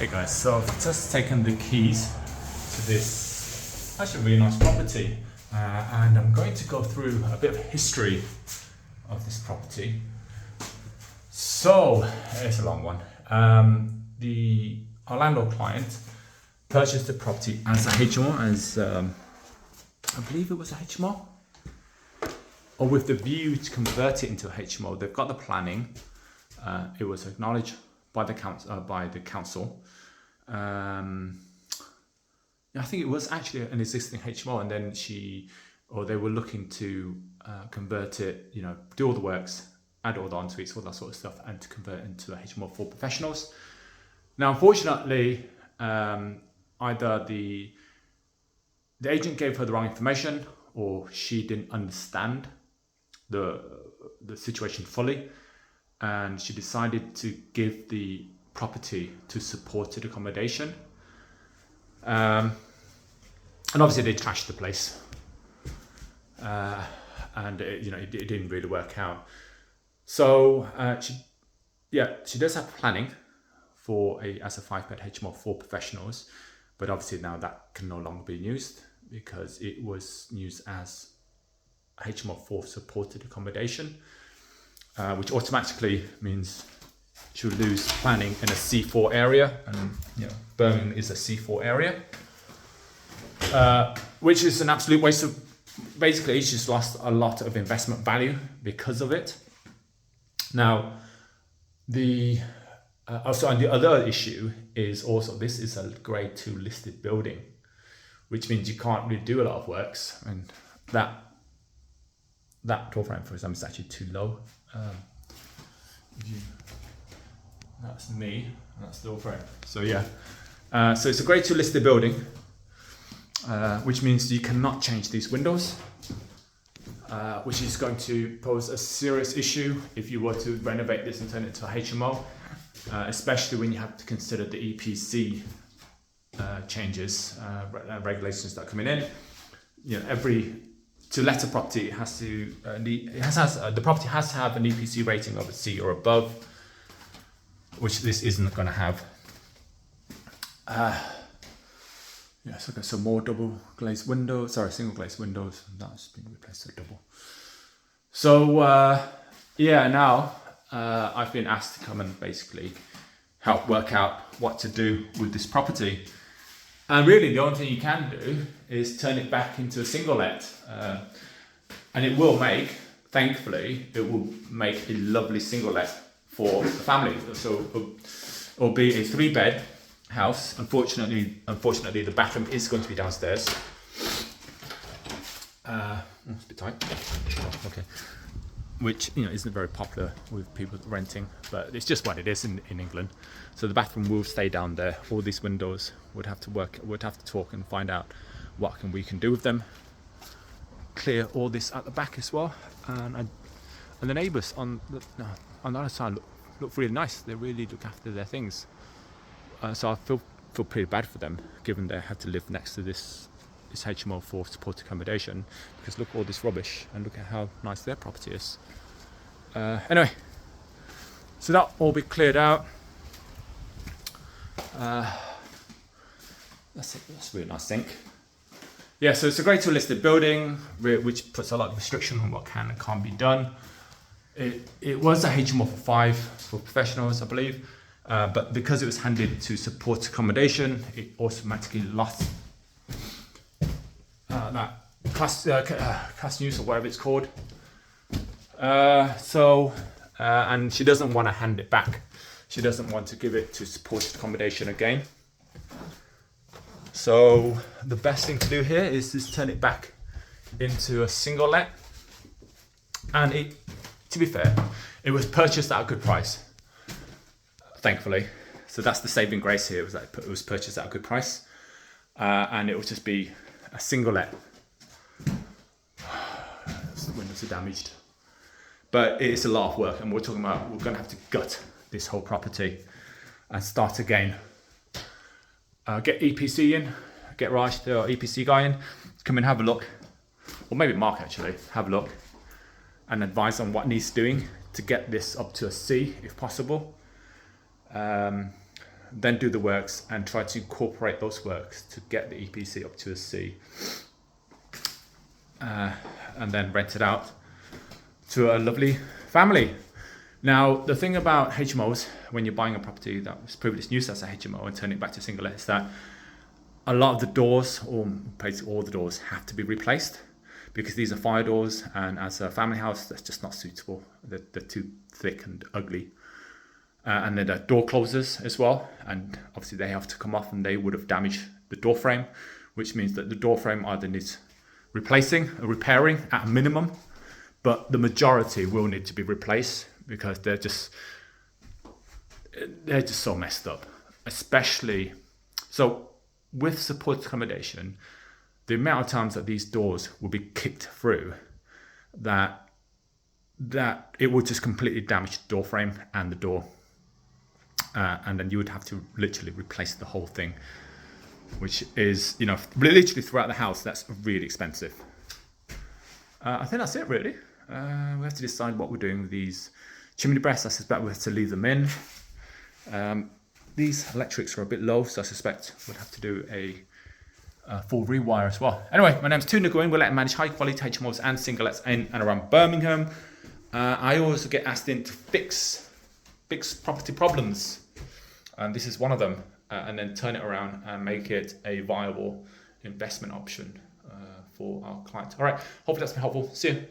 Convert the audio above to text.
Hey guys, so I've just taken the keys to this actually really nice property and I'm going to go through a bit of history of this property. So it's a long one. Our landlord client purchased the property as a HMO, I believe it was a HMO, or with the view to convert it into a HMO. They've got the planning. It was acknowledged by the council. I think it was actually an existing HMO, and then they were looking to convert it, do all the works, add all the en-suites, all that sort of stuff, and to convert it into a HMO for professionals. Now, unfortunately, either the agent gave her the wrong information, or she didn't understand the situation fully, and she decided to give the property to supported accommodation. And obviously they trashed the place, and it didn't really work out. So she does have planning as a 5-bed HMO for professionals, but obviously now that can no longer be used because it was used as a HMO for supported accommodation, which automatically means she would lose planning in a C4 area, and Birmingham is a C4 area, which is an absolute waste of. Basically, she's lost a lot of investment value because of it. Now, the other issue is also this is a Grade 2 listed building, which means you can't really do a lot of works, and that door frame, for example, is actually too low. That's me, and that's the door frame. So so it's a Grade 2 listed building, which means you cannot change these windows, which is going to pose a serious issue if you were to renovate this and turn it into a HMO, especially when you have to consider the EPC changes, regulations that are coming in. To let a property, the property has to have an EPC rating of a C or above, which this isn't going to have. So more single glazed windows. That's been replaced with double. So now I've been asked to come and basically help work out what to do with this property. And really the only thing you can do is turn it back into a single let. And it will thankfully, it will make a lovely single let for the family. So it'll be a 3-bed house. Unfortunately, the bathroom is going to be downstairs. It's a bit tight. Okay. Which isn't very popular with people renting, but it's just what it is in England. So the bathroom will stay down there. All these windows would have to talk and find out what we can do with them. Clear all this at the back as well, and the neighbours on the other side look really nice. They really look after their things. So I feel pretty bad for them, given they had to live next to this HMO for supported accommodation, because look at all this rubbish and look at how nice their property is. Anyway, so that all be cleared out. That's a really nice sink. So it's a Grade 2 listed building, which puts a lot of restriction on what can and can't be done. It was a HMO for 5 for professionals, I believe, but because it was handed to support accommodation, it automatically lost that class use or whatever it's called. And she doesn't want to hand it back. She doesn't want to give it to supported accommodation again. So the best thing to do here is just turn it back into a single let. And to be fair, it was purchased at a good price, thankfully. So that's the saving grace here, was that it was purchased at a good price. And it will just be a single let. The windows are damaged. But it's a lot of work, and we're going to have to gut this whole property and start again. Get EPC in, get Raj, the EPC guy in, come and have a look, or maybe Mark actually, have a look and advise on what needs doing to get this up to a C if possible. then do the works and try to incorporate those works to get the EPC up to a C, and then rent it out to a lovely family. Now, the thing about HMOs, when you're buying a property that was previously used as a HMO and turning it back to single let, is that a lot of the doors, or basically all the doors, have to be replaced because these are fire doors, and as a family house, that's just not suitable. They're too thick and ugly. And then the door closers as well, and obviously they have to come off, and they would have damaged the door frame, which means that the door frame either needs replacing or repairing at a minimum, but the majority will need to be replaced because they're just so messed up. Especially so with support accommodation, the amount of times that these doors will be kicked through, that it would just completely damage the door frame and the door, and then you would have to literally replace the whole thing, which is, you know, literally throughout the house, that's really expensive. I think that's it really. We have to decide what we're doing with these chimney breasts. I suspect we have to leave them in. These electrics are a bit low, so I suspect we'll have to do a full rewire as well. Anyway, my name's Nguyen. We'll let him manage high quality HMOs and singlets in and around Birmingham. I also get asked in to fix property problems, and this is one of them, and then turn it around and make it a viable investment option for our clients. All right, hopefully that's been helpful. See you.